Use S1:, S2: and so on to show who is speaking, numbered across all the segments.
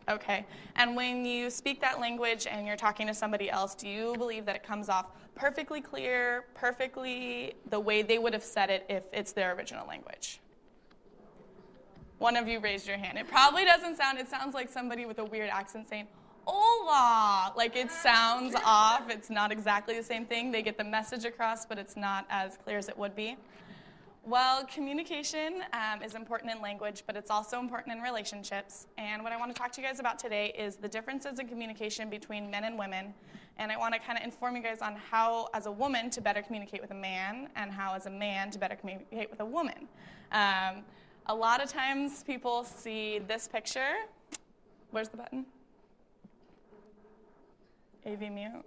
S1: Okay. And when you speak that language and you're talking to somebody else, do you believe that it comes off perfectly clear, perfectly the way they would have said it if it's their original language? One of you raised your hand. It probably doesn't sound, it sounds like somebody with a weird accent saying, hola. Like it sounds off. It's not exactly the same thing. They get the message across, but it's not as clear as it would be. Well, communication is important in language, but it's also important in relationships. And what I want to talk to you guys about today is the differences in communication between men and women. And I want to kind of inform you guys on how, as a woman, to better communicate with a man, and how, as a man, to better communicate with a woman. A lot of times people see this picture. Where's the button? AV mute.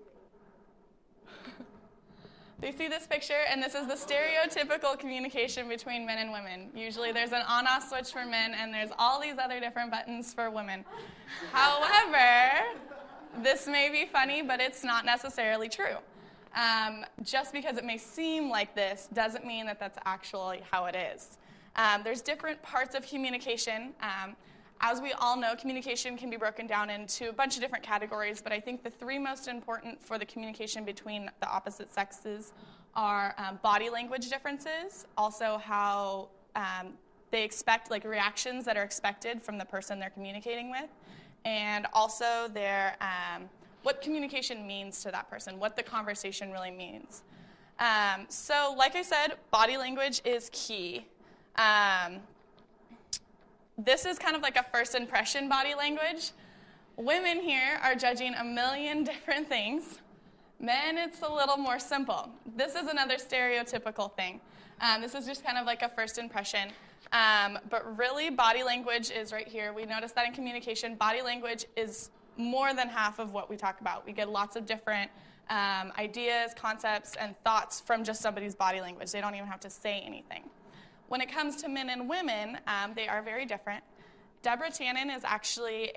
S1: They see this picture, and this is the stereotypical communication between men and women. Usually there's an on-off switch for men, and there's all these other different buttons for women. However, this may be funny, but it's not necessarily true. Just because it may seem like this doesn't mean that that's actually how it is. There's different parts of communication. As we all know, communication can be broken down into a bunch of different categories, but I think the three most important for the communication between the opposite sexes are body language differences, also how they expect, like reactions that are expected from the person they're communicating with, and also their what communication means to that person, what the conversation really means. So like I said, body language is key. This is kind of like a first impression body language. Women here are judging a million different things. Men, it's a little more simple. This is another stereotypical thing. This is just kind of like a first impression. But really, body language is right here. We notice that in communication, body language is more than half of what we talk about. We get lots of different ideas, concepts, and thoughts from just somebody's body language. They don't even have to say anything. When it comes to men and women, they are very different. Deborah Tannen is actually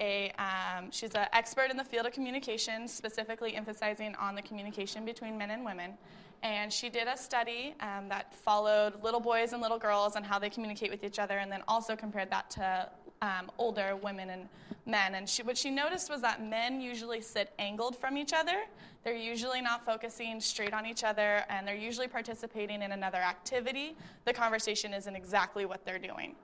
S1: she's an expert in the field of communication, specifically emphasizing on the communication between men and women. And she did a study that followed little boys and little girls and how they communicate with each other, and then also compared that to older women and men. And what she noticed was that men usually sit angled from each other. They're usually not focusing straight on each other, and they're usually participating in another activity. The conversation isn't exactly what they're doing.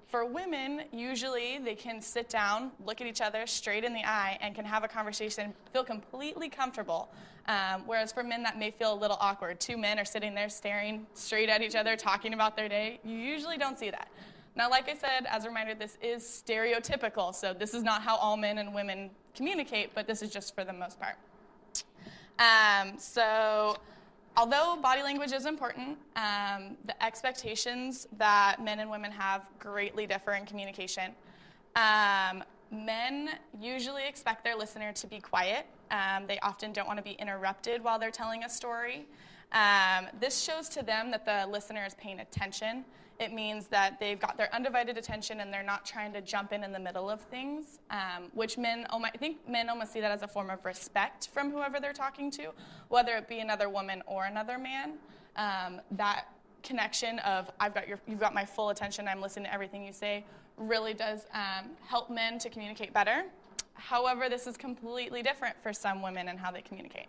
S1: For women, usually they can sit down, look at each other straight in the eye, and can have a conversation, feel completely comfortable. Whereas for men, that may feel a little awkward. Two men are sitting there staring straight at each other, talking about their day. You usually don't see that. Now, like I said, as a reminder, this is stereotypical, so this is not how all men and women communicate, but this is just for the most part. So although body language is important, the expectations that men and women have greatly differ in communication. Men usually expect their listener to be quiet. They often don't want to be interrupted while they're telling a story. This shows to them that the listener is paying attention. It means that they've got their undivided attention and they're not trying to jump in the middle of things, which I think men almost see that as a form of respect from whoever they're talking to, whether it be another woman or another man. That connection of you've got my full attention, I'm listening to everything you say, really does help men to communicate better. However, this is completely different for some women and how they communicate.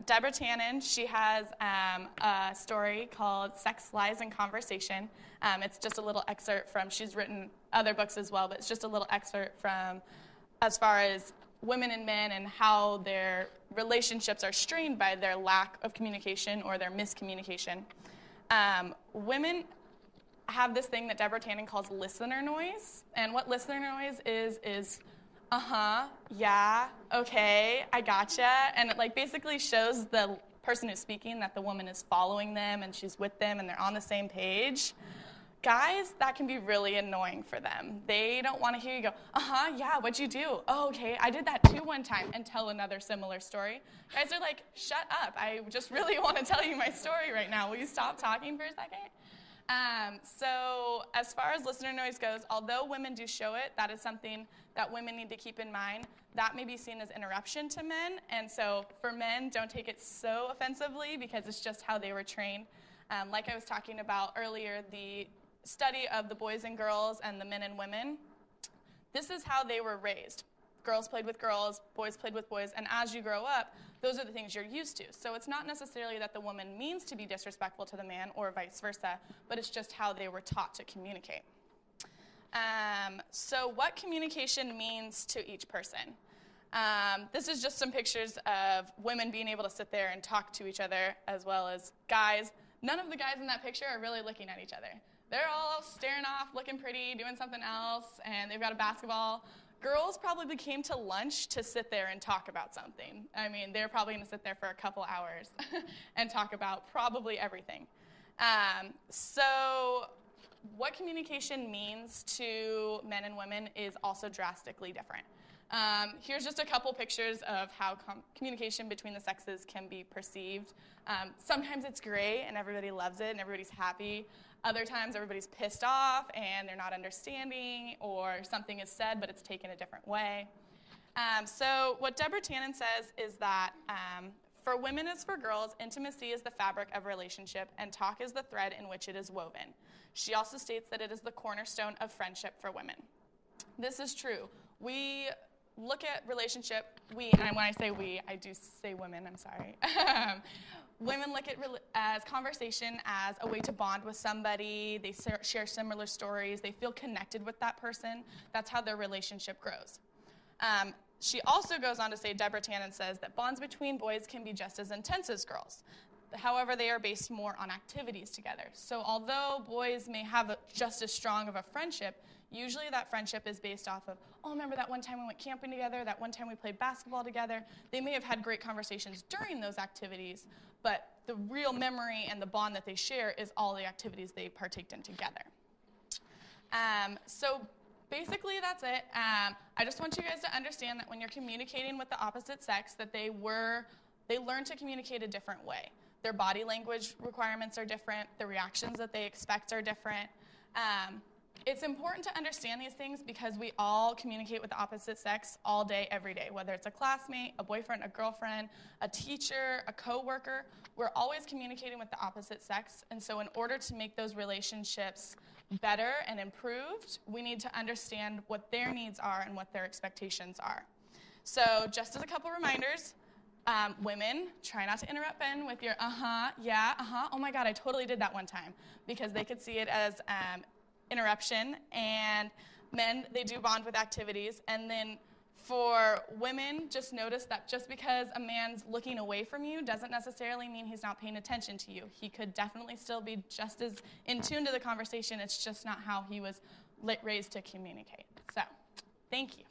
S1: Deborah Tannen, she has a story called Sex, Lies, and Conversation. It's just a little excerpt from, she's written other books as well, but it's just a little excerpt from as far as women and men and how their relationships are strained by their lack of communication or their miscommunication. Women have this thing that Deborah Tannen calls listener noise, and what listener noise is yeah, okay, I gotcha. And it basically shows the person who's speaking that the woman is following them and she's with them and they're on the same page. Guys, that can be really annoying for them. They don't want to hear you go, yeah, what'd you do? Oh, okay, I did that too one time, and tell another similar story. Guys are like, shut up, I just really want to tell you my story right now. Will you stop talking for a second? So as far as listener noise goes, although women do show it, that is something that women need to keep in mind. That may be seen as interruption to men, and so for men, don't take it so offensively because it's just how they were trained. Like I was talking about earlier, the study of the boys and girls and the men and women, This is how they were raised. Girls played with girls, boys played with boys, and as you grow up, those are the things you're used to. So it's not necessarily that the woman means to be disrespectful to the man or vice versa, but it's just how they were taught to communicate. So what communication means to each person. This is just some pictures of women being able to sit there and talk to each other, as well as guys. None of the guys in that picture are really looking at each other. They're all staring off, looking pretty, doing something else, and they've got a basketball. Girls probably came to lunch to sit there and talk about something. I mean, they're probably going to sit there for a couple hours and talk about probably everything. So what communication means to men and women is also drastically different. Here's just a couple pictures of how communication between the sexes can be perceived. Sometimes it's great and everybody loves it and everybody's happy. Other times everybody's pissed off and they're not understanding, or something is said but it's taken a different way. So what Deborah Tannen says is that for women as for girls, intimacy is the fabric of a relationship and talk is the thread in which it is woven. She also states that it is the cornerstone of friendship for women. This is true. We look at relationship, and when I say we, I do say women, I'm sorry. Women look at as conversation as a way to bond with somebody. They share similar stories. They feel connected with that person. That's how their relationship grows. She also goes on to say, Deborah Tannen says, that bonds between boys can be just as intense as girls. However, they are based more on activities together. So although boys may have just as strong of a friendship, usually that friendship is based off of, oh, remember that one time we went camping together, that one time we played basketball together. They may have had great conversations during those activities, but the real memory and the bond that they share is all the activities they partaked in together. So basically that's it. I just want you guys to understand that when you're communicating with the opposite sex, that they learn to communicate a different way. Their body language requirements are different. The reactions that they expect are different. It's important to understand these things because we all communicate with the opposite sex all day, every day, whether it's a classmate, a boyfriend, a girlfriend, a teacher, a coworker. We're always communicating with the opposite sex, and so in order to make those relationships better and improved, we need to understand what their needs are and what their expectations are. So just as a couple reminders, women, try not to interrupt Ben with your yeah, oh my God, I totally did that one time, because they could see it as interruption. And men, they do bond with activities. And then for women, just notice that just because a man's looking away from you doesn't necessarily mean he's not paying attention to you. He could definitely still be just as in tune to the conversation. It's just not how he was raised to communicate. So, thank you.